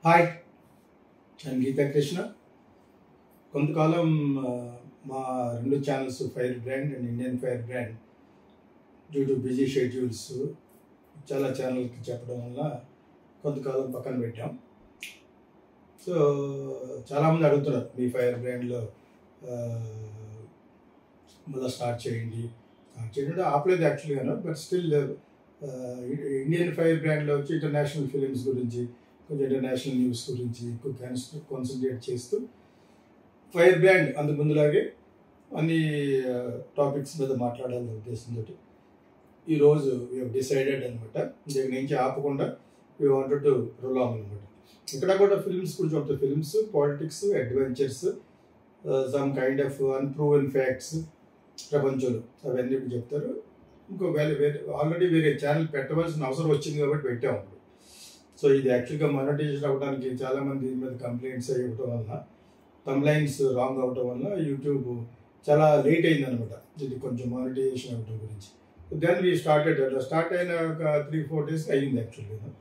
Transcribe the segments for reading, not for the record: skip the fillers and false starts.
Hi, నేను గీతా కృష్ణ. కొంతకాలం మా రెండు channels fire brand and Indian fire brand due to busy schedules చాలా ఛానల్కి చెప్పడం వల్ల కొంతకాలం పక్కన పెట్టాం. సో చాలామంది అడుగుతున్నారు, మీ ఫైర్ బ్రాండ్లో మళ్ళీ స్టార్ట్ చేయండి ఆపలేదు యాక్చువల్గా. బట్ స్టిల్ ఇండియన్ ఫైర్ బ్రాండ్లో వచ్చి ఇంటర్నేషనల్ ఫిలిమ్స్ గురించి, కొంచెం ఇంటర్నేషనల్ న్యూస్ గురించి ఎక్కువ కాన్సన్ట్రేట్ చేస్తూ ఫైర్ బ్రాండ్ అందుకు ముందులాగే అన్ని టాపిక్స్ మీద మాట్లాడాలనే ఉద్దేశంతో ఈరోజు వీ డిసైడెడ్ అనమాట. దగ్గర నుంచి ఆపకుండా వీ వాంటెడ్ టు ప్రొలాంగ్ అనమాట. ఇక్కడ కూడా ఫిల్మ్స్ గురించి ఒక films, politics, adventures, some kind of unproven facts ప్రపంచంలో అవన్నీ చెప్తారు. ఇంకో వేరే ఆల్రెడీ వేరే ఛానల్ పెట్టవలసిన అవసరం వచ్చింది కాబట్టి పెట్టాము. సో ఇది యాక్చువల్గా మానిటైజేషన్ అవ్వడానికి చాలామంది దీని మీద కంప్లైంట్స్ అవ్వటం వల్ల, కంప్లైంట్స్ రాంగ్ అవ్వటం వల్ల యూట్యూబ్ చాలా లేట్ అయిందనమాట ఇది కొంచెం మానిటైజేషన్ అవ్వటం గురించి. Then we started. అట్లా స్టార్ట్ అయిన ఒక 3-4 days అయ్యింది యాక్చువల్గా.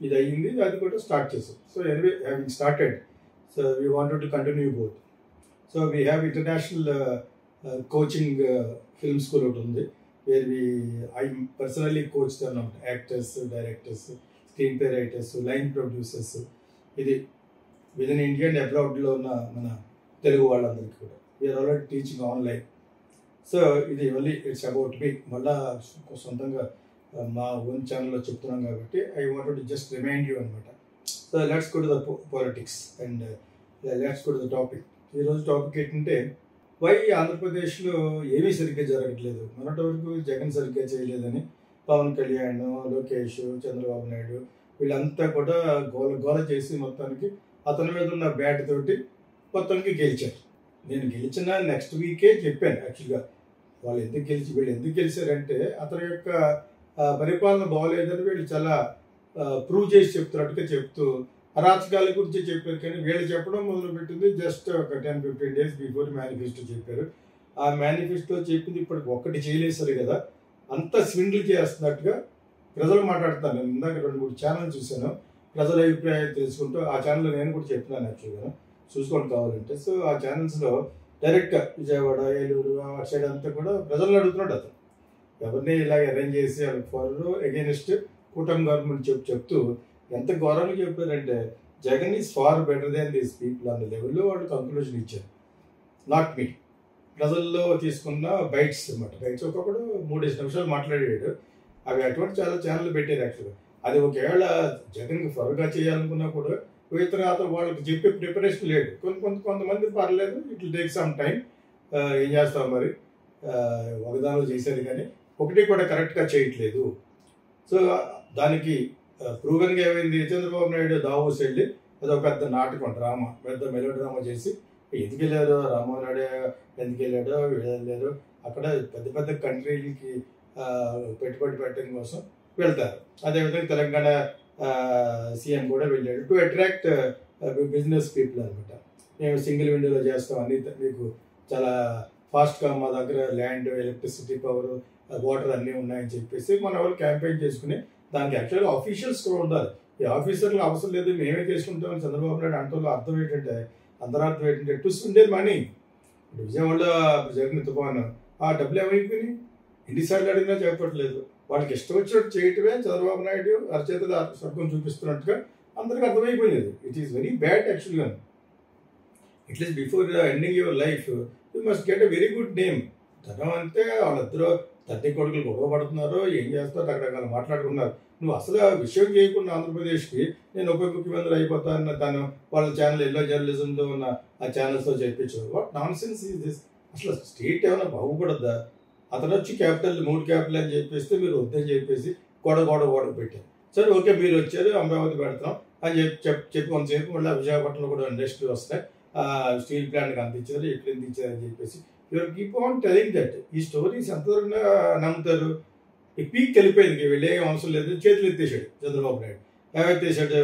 ఇది అయ్యింది, అది కూడా స్టార్ట్ చేసాం. So anyway having started, so we wanted to continue both. So we have international coaching film school ఒకటి ఉంది, వేర్ ఐ పర్సనల్లీ కోచ్ అన్నమాట. Actors, directors, screenplay writers, line producers, ఇది విదిన్ ఇండియా అండ్ అబ్రాడ్లో ఉన్న మన తెలుగు వాళ్ళందరికీ కూడా we're already teaching online. So ఇది ఓన్లీ ఇట్స్ అబౌట్ మీ. మళ్ళా సొంతంగా మా ఓన్ ఛానల్లో చెప్తున్నాం కాబట్టి I wanted to just remind you అనమాట. So let's go to the politics and let's go to the topic. ఈరోజు టాపిక్ ఏంటంటే, వై ఆంధ్రప్రదేశ్లో ఏమీ సరిగ్గా జరగట్లేదు. మొన్నటి వరకు జగన్ సరిగ్గా చేయలేదని పవన్ కళ్యాణ్, లోకేష్, చంద్రబాబు నాయుడు వీళ్ళంతా కూడా గోల చేసి మొత్తానికి అతని మీద ఉన్న బ్యాట్ తోటి మొత్తానికి గెలిచారు. నేను గెలిచిన నెక్స్ట్ వీకే చెప్పాను యాక్చువల్గా వీళ్ళు ఎందుకు గెలిచారంటే అతని యొక్క పరిపాలన బాగోలేదని వీళ్ళు చాలా ప్రూవ్ చేసి చెప్తున్నట్టుగా చెప్తూ అరాచకాల గురించి చెప్పారు. కానీ వీళ్ళు చెప్పడం మొదలుపెట్టింది జస్ట్ ఒక 10-15 days బిఫోర్ మేనిఫెస్టో చెప్పారు. ఆ మేనిఫెస్టో చెప్పింది ఇప్పటికి ఒక్కటి చేయలేసారు కదా, అంత స్విండిల్ చేస్తున్నట్టుగా ప్రజలు మాట్లాడుతాను. నేను ఇందాక 2-3 ఛానల్ చూశాను, ప్రజల అభిప్రాయం తెలుసుకుంటూ. ఆ ఛానల్లో నేను కూడా చెప్తున్నాను యాక్చువల్గా, చూసుకోండి కావాలంటే. సో ఆ ఛానల్స్లో డైరెక్ట్గా విజయవాడ, ఏలూరు ఆ సైడ్ అంతా కూడా ప్రజలను అడుగుతున్నాడు అతను. ఎవరిని ఇలాగ అరేంజ్ చేసి ఫర్ అగైనెస్ట్ కూటమి గవర్నమెంట్ చెప్తూ ఎంత ఘోరంగా చెప్పారంటే, Jagan is far better than these people అన్న లెవెల్లో వాళ్ళు కంక్లూజన్ ఇచ్చారు. Not me. ప్రజల్లో తీసుకున్న బైట్స్ అనమాట. బైట్స్ ఒక్కొక్కడు 3-5 నిమిషాలు మాట్లాడాడు. అవి అటువంటి చాలా ఛానల్ పెట్టారు యాక్చువల్గా. అది ఒకవేళ జగన్కి ఫర్గా చేయాలనుకున్నా కూడా అతను వాళ్ళకి చెప్పే ప్రిపరేషన్ లేదు. కొంతమంది పర్లేదు, it will take some time. ఏం చేస్తాం మరి, వాగ్దానాలు చేసేది కానీ ఒకటి కూడా కరెక్ట్గా చేయట్లేదు. సో దానికి ప్రూవెన్గా ఏమైంది, చంద్రబాబు నాయుడు దావోస్ వెళ్ళి అదొక పెద్ద నాటకం, డ్రామా, పెద్ద మెలో డ్రామా చేసి ఎందుకు వెళ్ళారో, రామ్మోహన్ నాయుడు ఎందుకు వెళ్ళాడో, వెళ్ళారు. అక్కడ పెద్ద పెద్ద కంట్రీలకి పెట్టుబడి పెట్టడం కోసం వెళ్తారు. అదేవిధంగా తెలంగాణ సీఎం కూడా వెళ్ళాడు టు అట్రాక్ట్ బిజినెస్ పీపుల్ అనమాట. మేము సింగిల్ విండోలో చేస్తాం, అన్ని మీకు చాలా ఫాస్ట్గా మా దగ్గర ల్యాండ్, ఎలక్ట్రిసిటీ, పవర్, వాటర్ అన్నీ ఉన్నాయని చెప్పేసి మన వాళ్ళు క్యాంపెయిన్ చేసుకుని, దానికి యాక్చువల్గా ఆఫీషియల్స్ కూడా ఉండాలి. ఈ ఆఫీసర్లు అవసరం లేదు, మేమే చేసుకుంటామని చంద్రబాబు నాయుడు అంటూ అర్థం ఏంటంటే, అందరూ అర్థం ఏంటంటే టు స్పెండ్ మనీ. విజయవాడలో జరిగిన తుఫాను, ఆ డబ్బులు ఏమైపోయినాయి, ఎన్నిసార్లు అడిగినా చెప్పట్లేదు. వాళ్ళకి ఇష్టం వచ్చినట్టు చేయటమే చంద్రబాబు నాయుడు అరచేతుల స్వర్గం చూపిస్తున్నట్టుగా అందరికీ అర్థమైపోయింది. ఇట్ ఈస్ వెరీ బ్యాడ్ యాక్చువల్గా. At least before ending your life you must get a very good name. ధనం అంటే వాళ్ళిద్దరూ తండ్రి కొడుకులు గొడవ పడుతున్నారు, ఏం చేస్తారో రకరకాల మాట్లాడుకున్నారు. నువ్వు అసలు ఆ విషయం చేయకుండా ఆంధ్రప్రదేశ్కి నేను ఉప ముఖ్యమంత్రి అయిపోతానన్న తను వాళ్ళ ఛానల్ ఎల్లో జర్నలిజంలో ఉన్న ఆ ఛానల్స్తో చెప్పించారు. What nonsense is this? అసలు స్టేట్ ఏమైనా బాగుపడద్దా? అతను వచ్చి క్యాపిటల్ 3 క్యాపిటల్ అని చెప్పేస్తే మీరు వద్దని చెప్పేసి గొడవ పెట్టారు. సరే ఓకే, మీరు వచ్చారు, అమరావతి పెడతాం అని చెప్పి కొంతసేపు మళ్ళీ విశాఖపట్నంలో కూడా ఇండస్ట్రీ వస్తాయి, స్టీల్ ప్లాంట్కి అంత ఇచ్చారు, ఎక్కడ ఎంత ఇచ్చారని చెప్పేసి your keep on telling that. ఈ స్టోరీస్ ఎంతవరకు నమ్ముతారు? ఈ పీక్ వెళ్ళిపోయింది, వెళ్ళే అవసరం లేదు, చేతులు ఎత్తేసాడు చంద్రబాబు నాయుడు. ఏవెత్తేసాడు,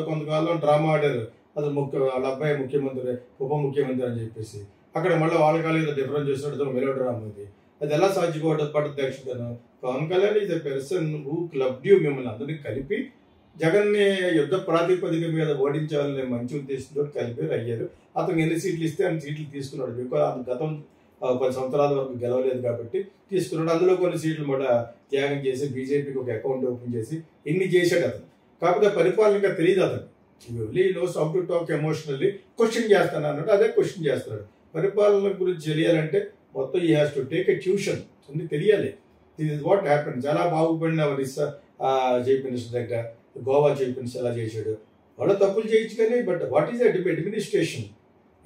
కొంతకాలం డ్రామా ఆడారు, అతను వాళ్ళ అబ్బాయి ముఖ్యమంత్రి, ఉప ముఖ్యమంత్రి అని చెప్పేసి. అక్కడ మళ్ళీ వాళ్ళ కాలేజీలో డిఫరెన్స్ చేసినట్టు మెలో డ్రామా ఉంది. అది ఎలా సాధ్యపడుతుంది? Pawan Kalyan is a person who clubbed you, మిమ్మల్ని అందరినీ కలిపి జగన్ని యుద్ధ ప్రాతిపదిక మీద ఓడించాలనే మంచి ఉద్దేశంతో కలిపారు, అయ్యారు. అతనికి ఎన్ని సీట్లు ఇస్తే అన్ని సీట్లు తీసుకున్నాడు. బికాజ్ అతను గతం 10 సంవత్సరాల వరకు గెలవలేదు కాబట్టి తీసుకున్నాడు. అందులో కొన్ని సీట్లు కూడా త్యాగం చేసి బీజేపీకి ఒక అకౌంట్ ఓపెన్ చేసి ఇన్ని చేశాడు అతను. కాకపోతే పరిపాలన ఇంకా తెలియదు అతను. Only knows how to talk emotionally. Question చేస్తాను అన్నట్టు అదే క్వశ్చన్ చేస్తున్నాడు. పరిపాలన గురించి తెలియాలంటే మొత్తం ఈ has to take a tuition, అన్ని తెలియాలి. This is what happen. చాలా బాగుపడిన ఒరిస్సా చీఫ్ మినిస్టర్ దగ్గర, గోవా చీఫ్ మినిస్టర్ ఎలా చేశాడు. వాళ్ళు తప్పులు చేయొచ్చు కానీ బట్ వాట్ ఈస్ అడ్మినిస్ట్రేషన్,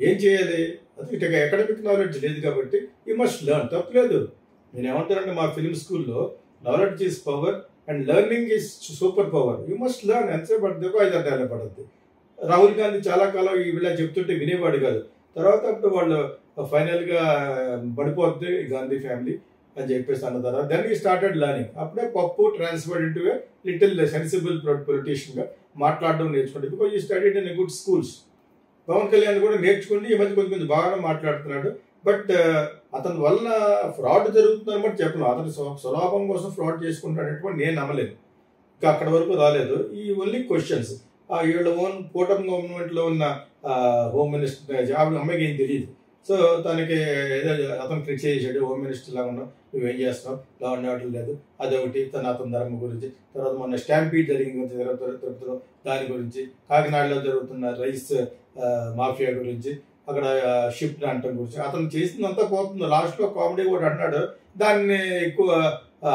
ఏం చేయాలి అది అకాడమిక్ నాలెడ్జ్ లేదు కాబట్టి యూ మస్ట్ లెర్న్. తప్పులేదు. నేను ఏమంటానంటే మా ఫిల్మ్ స్కూల్లో knowledge is power and learning is super power. You must learn. ఎంతసేపు పడుతుందో 5 గంటల పడుతుంది. రాహుల్ గాంధీ చాలా కాలం ఇలా చెప్తుంటే వినేవాడు కాదు. తర్వాత అప్పుడు వాళ్ళు ఫైనల్గా పడిపోద్ది గాంధీ ఫ్యామిలీ అని చెప్పేసి అన్న తర్వాత దెన్ ఈ స్టార్టెడ్ లర్నింగ్. అప్పుడే Pappu transferred into little sensible పొలిటీషియన్గా మాట్లాడడం నేర్చుకోండి. Because he studied in good schools. Pawan Kalyan కూడా నేర్చుకుంటే ఈ మధ్య కొంచెం బాగా మాట్లాడుతున్నాడు. బట్ అతని వల్ల ఫ్రాడ్ జరుగుతుందని బట్టి చెప్పను. అతను స్వలాభం కోసం ఫ్రాడ్ చేసుకుంటాడనేటువంటి నేను నమ్మలేదు. ఇంకా అక్కడ వరకు రాలేదు. ఈ ఓన్లీ క్వశ్చన్స్. వీళ్ళ ఓన్ కూటమి గవర్నమెంట్లో ఉన్న హోమ్ మినిస్టర్ అమ్మాయికి ఏం తెలియదు. సో తనకి ఏదో అతను క్రిటిసైజ్ చేశాడు, హోమ్ మినిస్టర్ లాగా ఉన్నావు, నువ్వేం చేస్తున్నావు, లా అండ్ ఆర్డర్ లేదు, అదొకటి. అతని ధర్మం గురించి. తర్వాత మొన్న స్టాంపీడ్ జరిగింది తిరుపతిలో, దాని గురించి. కాకినాడలో జరుగుతున్న రైస్ మాఫియా గురించి, అక్కడ షిప్ అంటం గురించి. అతను చేసిందంతా పోతుంది. లాస్ట్లో కామెడీ కూడా అన్నాడు, దాన్ని ఎక్కువ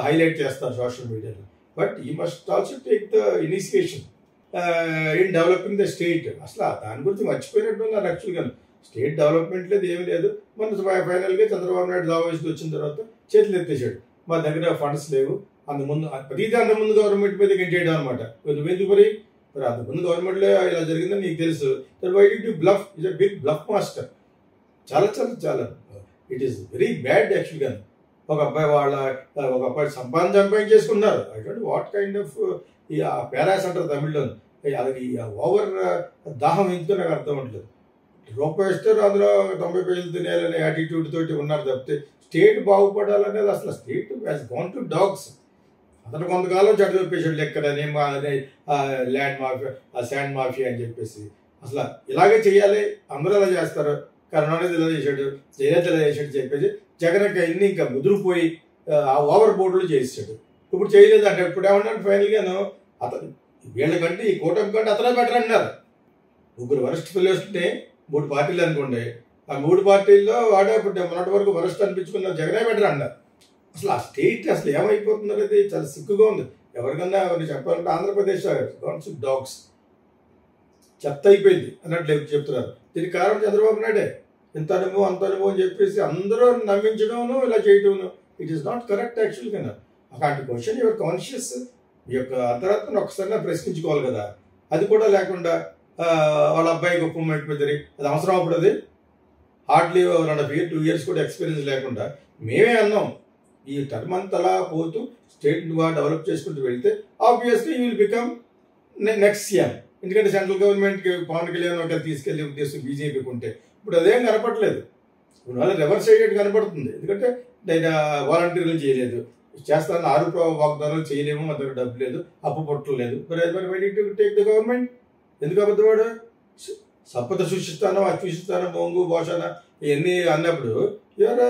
హైలైట్ చేస్తారు సోషల్ మీడియాలో. బట్ ఈ must also take the initiation in developing the state. అసలు దాని గురించి మర్చిపోయినట్టు ఉన్నారు యాక్చువల్గా. స్టేట్ డెవలప్మెంట్ లేదు, ఏమీ లేదు. మన ఫైనల్గా చంద్రబాబు నాయుడు దావోస్కి వచ్చిన తర్వాత చేతులు ఎత్తేసాడు. మా దగ్గర ఫండ్స్ లేవు. అంతకుముందు గవర్నమెంట్ మీద గెంటేయడం అనమాట. ఎందుకు మరి అంతకుముందు గవర్నమెంట్లో ఇలా జరిగిందని నీకు తెలుసు. Why did you bluff? Is a big bluff master. చాలా చాలా చాలా ఇట్ ఈస్ వెరీ బ్యాడ్ యాక్చువల్గా. ఒక అబ్బాయి సంపాదించేసుకున్నారు. I don't what kind of పేరాస్ అంటారు తమిళ్లో. అది ఓవర్ దాహం ఎందుకు నాకు అర్థం అవ్వట్లేదు. రూపాయి ఇస్తారు, అందులో 90 పైసలు తినేయాలనే యాటిట్యూడ్ తోటి ఉన్నారు తప్పితే స్టేట్ బాగుపడాలనేది అసలు state has gone to dogs. అతను కొంతకాలం చెడ్డ చెప్పేసాడు లెక్కడని, ల్యాండ్ మాఫియా, శాండ్ మాఫియా అని చెప్పేసి. అసలు ఇలాగే చేయాలి, అందరూ ఎలా చేస్తారు, కరుణానిధి ఇలా చేశాడు, జయలలిత ఇలా చేశాడు చెప్పేసి జగన్ ఇన్ని ఇంకా ముదిరిపోయి ఓవర్ బోర్డులు చేసాడు. ఇప్పుడు చేయలేదు అంటే ఇప్పుడు ఏమన్నాడు ఫైనల్గాను, అతను వీళ్ళకంటే ఈ కూటమి కంటే అతనే బెటర్ అన్నారు. 3 వరస్ట్ ఫెలోస్ని 3 పార్టీలు అనుకోండి. ఆ 3 పార్టీల్లో వాడే మొన్నటి వరకు వరస్ట్ అనిపించుకున్న జగనే బెటర్ అన్నారు. అసలు ఆ స్టేట్ అసలు ఏమైపోతుంది అనేది చాలా సిగ్గుగా ఉంది. ఎవరికన్నా చెప్పాలంటే ఆంధ్రప్రదేశ్ డాగ్స్ చెత్త అయిపోయింది అన్నట్లు చెప్తున్నారు. దీనికి కారణం చంద్రబాబు నాయుడే. ఇంత అనుభవం అంత అనుభవం అని చెప్పేసి అందరూ నమ్మించడం ఇలా చేయటం. ఇట్ ఈస్ నాట్ కరెక్ట్ యాక్చువల్గా. అలాంటి క్వశ్చన్ యువర్ కాన్షియస్, ఈ యొక్క అంతరాత్మను ఒకసారి ప్రశ్నించుకోవాలి కదా. అది కూడా లేకుండా వాళ్ళ అబ్బాయికి ఒక్క అయిపోతుంది. అది అవసరం అప్పుడు. అది హార్డ్లీ 2 years కూడా ఎక్స్పీరియన్స్ లేకుండా మేమే అన్నాం. ఈ టర్మ్ అంతలా పోతూ స్టేట్ డెవలప్ చేసుకుంటూ వెళ్తే obviously you will become next CM. ఎందుకంటే సెంట్రల్ గవర్నమెంట్కి పవన్ కళ్యాణ్ ఒక తీసుకెళ్లే ఉద్దేశం బీజేపీకి ఉంటే ఇప్పుడు అదేం కనపడలేదు. ఇప్పుడు వాళ్ళు రివర్స్ అయ్యేట్టు కనపడుతుంది. ఎందుకంటే వాలంటీర్లు చేయలేదు, చేస్తాను 6 వాగ్దానాలు చేయలేము, మన దగ్గర డబ్బు లేదు, అప్పు పుట్టలేదు. మరి టేక్ ద గవర్నమెంట్. ఎందుకు అబద్ధవాడు? సంపద సృష్టిస్తాను, అసృష్టిస్తాను, బొంగు భోషణ ఇవన్నీ అన్నప్పుడు you're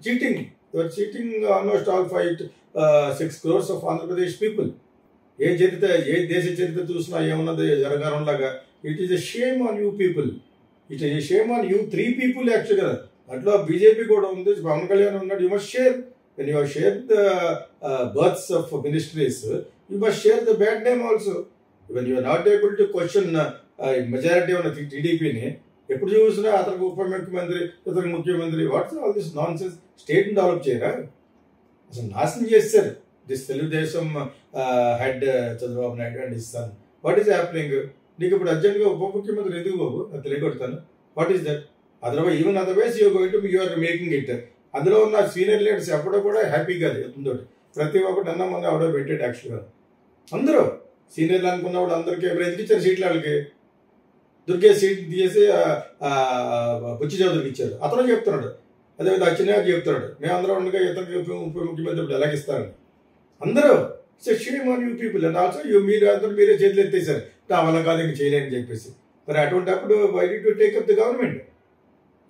cheating. You're cheating almost all 5-6 crores of Andhra Pradesh people. ఏ దేశ చరిత్ర చూసినా ఏమన్నది జరగారంలాగా. It is a shame on you people. It is a shame on you 3 people యాక్చువల్గా. దాంట్లో బీజేపీ కూడా ఉంది, పవన్ కళ్యాణ్ ఉన్నాడు. You must share. When you have shared the births of ministries, you must share the bad name also. When you are not able to question majority of the TDP-ni, ఎప్పుడు చూసినా అతనికి ఉప ముఖ్యమంత్రి, ఇతనికి ముఖ్యమంత్రి. What's all this nonsense? స్టేట్ని develop చేయరా? అసలు నాశనం చేస్తారు. This Telugu Desam head Chandrababu Naidu and his son. What is happening? నీకు ఇప్పుడు అర్జెంట్గా ఉప ముఖ్యమంత్రి ఎందుకు బాబు? అది తెలియకొడతాను. What is that? Otherwise even otherwise you are making it. అందులో ఉన్న సీనియర్ లీడర్స్ ఎప్పుడో కూడా హ్యాపీగా లేదు. ప్రతి ఒక్కటి అన్న మంది ఆవిడ పెట్టాడు యాక్చువల్గా. అందరూ సీనియర్లు అనుకున్న వాళ్ళు అందరికీ ఎవరు ఎందుకు ఇచ్చారు సీట్లు? వాళ్ళకి దుర్గే సీట్ తీసేసి బుచ్చి చౌదరికి ఇచ్చారు. అతను చెప్తున్నాడు, అదేవిధంగా అచ్చెన్నాయుడు చెప్తున్నాడు, మేమందరం ఉండగా ఇతనికి ఉప ముఖ్యమంత్రి ఇప్పుడు ఎలాగిస్తారని. అందరూ so shame on you people and also మీరు అందరూ మీరే చేతులు ఎత్తేసారు నా వల్ల కాదు ఇంక చేయలేని చెప్పేసి. మరి అటువంటిప్పుడు వై డి to take up the government?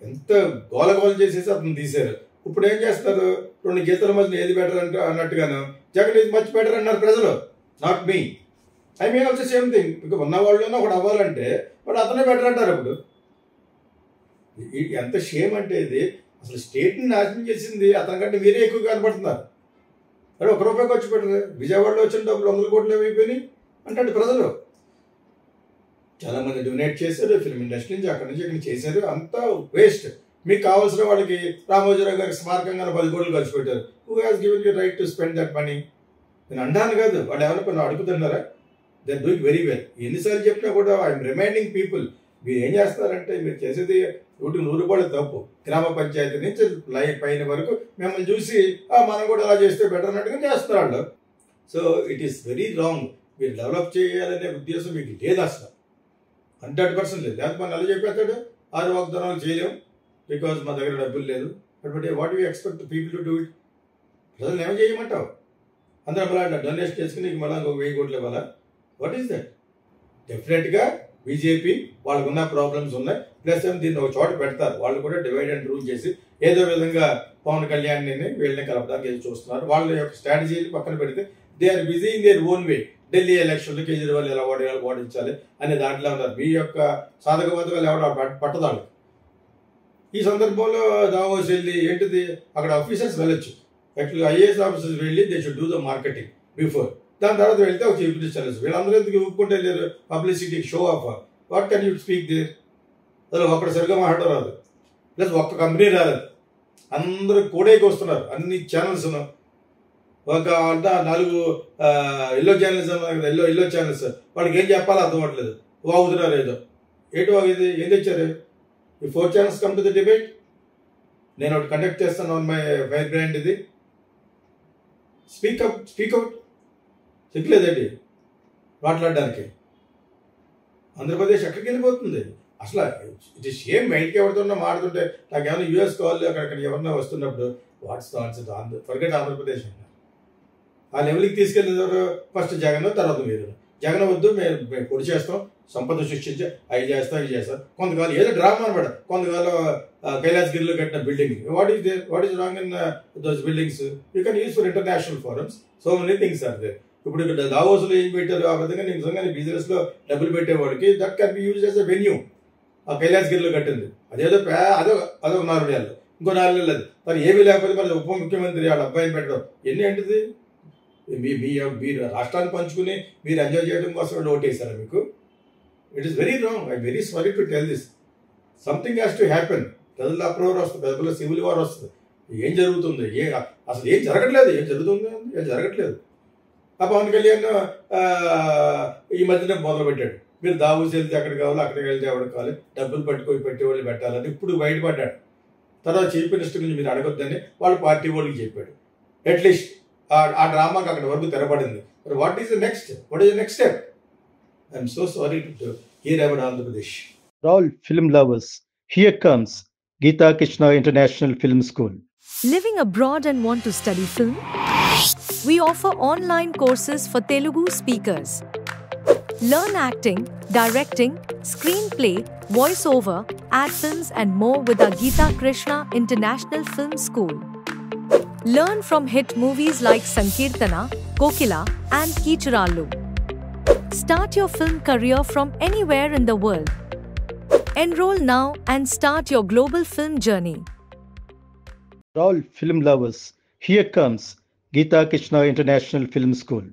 ఎంత గోల చేసేసి అతను తీశారు. ఇప్పుడు ఏం చేస్తారు, 2 గీతల మధ్య ఏది బెటర్ అన్నట్టుగాను జగన్ ఇది మచ్ బెటర్ అన్నారు ప్రజలు, not me. I mean also same thing. ఇక ఉన్న వాళ్ళలోనే ఒకటి అవ్వాలంటే వాడు అతనే బెటర్ అంటారు. ఇప్పుడు ఎంత షేమ్ అంటే ఇది, అసలు స్టేట్ని నాశనం చేసింది అతనికంటే మీరే ఎక్కువ కనపడుతున్నారు. అరే 1 రూపాయి ఖర్చు పెట్టరు, విజయవాడలో వచ్చిన డబ్బులు 100 కోట్లు ఏమైపోయినాయి అంటే ప్రజలు చాలామంది డొనేట్ చేశారు, ఫిల్మ్ ఇండస్ట్రీ నుంచి అక్కడి నుంచి ఇక్కడ చేశారు, అంతా వేస్ట్. మీకు కావాల్సిన వాళ్ళకి రామోజీరావు గారికి స్మారకంగా 10 కోట్లు ఖర్చు పెట్టారు. Who has given you right to spend that money? నేను అంటాను కాదు, వాళ్ళు ఎవరైనా కొన్ని అడుగుతున్నారా? They are doing very well. ఎన్నిసార్లు చెప్పినా కూడా ఐఎమ్ రిమైండింగ్ పీపుల్, మీరు ఏం చేస్తారంటే మీరు చేసేది 100 రూపాయలు తప్పు. గ్రామ పంచాయతీ నుంచి పైన వరకు మిమ్మల్ని చూసి మనం కూడా అలా చేస్తే బెటర్ అన్నట్టుగా చేస్తారు వాళ్ళు. So it is very wrong. మీరు డెవలప్ చేయాలనే ఉద్దేశం మీకు లేదు అసలు, 100% లేదు. లేకపోతే మనం ఎలా చెప్పేస్తాడు, 6 వాగ్దానాలు చేయలేము బికాజ్ మా దగ్గర డబ్బులు లేదు. But what you expect people to do it? ప్రజలు ఏమో చేయమంటావు? అందరూ మళ్ళీ డొనేషన్ చేసుకుని నీకు మళ్ళీ ఇంకొక 1000 కోట్లు ఇవ్వాలా? What is that? డెఫినెట్గా బీజేపీ వాళ్ళకున్న ప్రాబ్లమ్స్ ఉన్నాయి, ప్లస్ దీన్ని ఒక చోట పెడతారు. వాళ్ళు కూడా డివైడ్ అండ్ రూల్ చేసి ఏదో విధంగా పవన్ కళ్యాణ్ వీళ్ళని కలపడానికి చూస్తున్నారు. వాళ్ళ యొక్క స్ట్రాటజీని పక్కన పెడితే they are busy in their own way. Delhi ఎలక్షన్లు కేజ్రీవాల్ ఎలా ఓడించాలి అనే దాంట్లో ఉన్నారు. మీ యొక్క సాధకబాధకాలు ఎవరు పట్టదాళ్ళు. ఈ సందర్భంలో దావోస్ వెళ్ళి ఏంటిది, అక్కడ ఆఫీసర్స్ వెళ్ళొచ్చు, యాక్చువల్గా ఐఏఎస్ ఆఫీసర్స్ వెళ్ళి they should do the marketing before. దాని తర్వాత వెళ్తే ఒక చీఫ్ మినిస్టర్ వీళ్ళందరూ ఎందుకు ఒప్పుకుంటే లేరు, పబ్లిసిటీకి show off. What can you speak there? అసలు ఒక్కడు సరిగ్గా మాట్లాడరాదు, ప్లస్ ఒక్క కంపెనీ రాలేదు, అందరూ కోడేకి వస్తున్నారు. అన్ని ఛానల్స్ ఒక 4 ఎల్లో ఛానల్స్ ఎల్లో ఛానల్స్ వాళ్ళకి ఏం చెప్పాలో అర్థం అవ్వట్లేదు, వాగుతున్నారు ఏదో. ఏంటి వాగేది? ఏం తెచ్చారు? ఈ 4 channels come to the debate. నేను ఒకటి కండక్ట్ చేస్తాను ఆన్ మై ఫైర్ బ్రాండ్. ఇది స్పీక్అవుట్ సిగ్గులేదండి మాట్లాడడానికి. ఆంధ్రప్రదేశ్ ఎక్కడికి వెళ్ళిపోతుంది అసలు? It is shame. బయటికి ఎవరితోన్నా మాడుతుంటే నాకేమైనా యూఎస్ కావాలి అక్కడ ఎవరన్నా వస్తున్నప్పుడు what's the answer? Forget Andhra Pradesh అన్నారు. ఆ లెవెల్కి తీసుకెళ్ళేవారు ఫస్ట్ జగన్, తర్వాత మీరు. జగన్ వద్దు, మేము పొడి చేస్తాం, సంపద సృష్టించి అవి చేస్తాం, ఇవి చేస్తాం. కొంతకాలం ఏదో డ్రామా అనమాట. కొంతకాలం కైలాసగిరిలో కట్టిన building, what is wrong in those buildings? You can use for international forums. So many things are there. ఇప్పుడు ఇక్కడ దావోస్లో ఏం పెట్టారు, ఆ విధంగా నిజంగా బిజినెస్లో డబ్బులు పెట్టేవాడికి that can be use as a venue. ఆ కైలాసగిరిలో కట్టింది అదేదో అదొక 4 నెలలు, ఇంకో 4 నెలలు. అది మరి ఏమీ లేకపోతే మరి ఉప ముఖ్యమంత్రి వాళ్ళ అబ్బాయిని పెట్టడం ఎన్ని ఏంటిది? మీరు రాష్ట్రాన్ని పంచుకుని మీరు ఎంజాయ్ చేయడం కోసం ఓటేశారా మీకు? It is very wrong. I very sorry to tell this. Something has to happen. ప్రజల అప్రూవర్ వస్తుంది, ప్రజల సివిల్ వార్ వస్తుంది. ఏం జరుగుతుంది? అసలు ఏం జరగట్లేదు. ఏం జరుగుతుంది? ఏం జరగట్లేదు. ఆ పవన్ కళ్యాణ్ ఈ మధ్యన మొదలుపెట్టాడు, మీరు దావోస్ వెళ్తే అక్కడికి కావాలి, అక్కడికి వెళ్తే ఎవరికి కావాలి, డబ్బులు పట్టుకొని పెట్టేవాళ్ళు పెట్టాలని ఇప్పుడు బయటపడ్డాడు. తర్వాత చీఫ్ మినిస్టర్ నుంచి మీరు అడగొద్దని వాళ్ళ పార్టీ వాళ్ళకి చెప్పాడు. అట్లీస్ట్ ఆ డ్రామాకి అక్కడ వరకు తెరపడింది. మరి what is the next? What is the next step? I'm so sorry to hear about Andhra Pradesh. All film lovers, here comes Geeta Krishna International Film School. Living abroad and want to study film? We offer online courses for Telugu speakers. Learn acting, directing, screenplay, voiceover, ad films and more with our Geeta Krishna International Film School. Learn from hit movies like Sankirtana, Kokila and Kichurallu. Start your film career from anywhere in the world. Enroll now and start your global film journey. For all film lovers, here comes Geeta Krishna International Film School.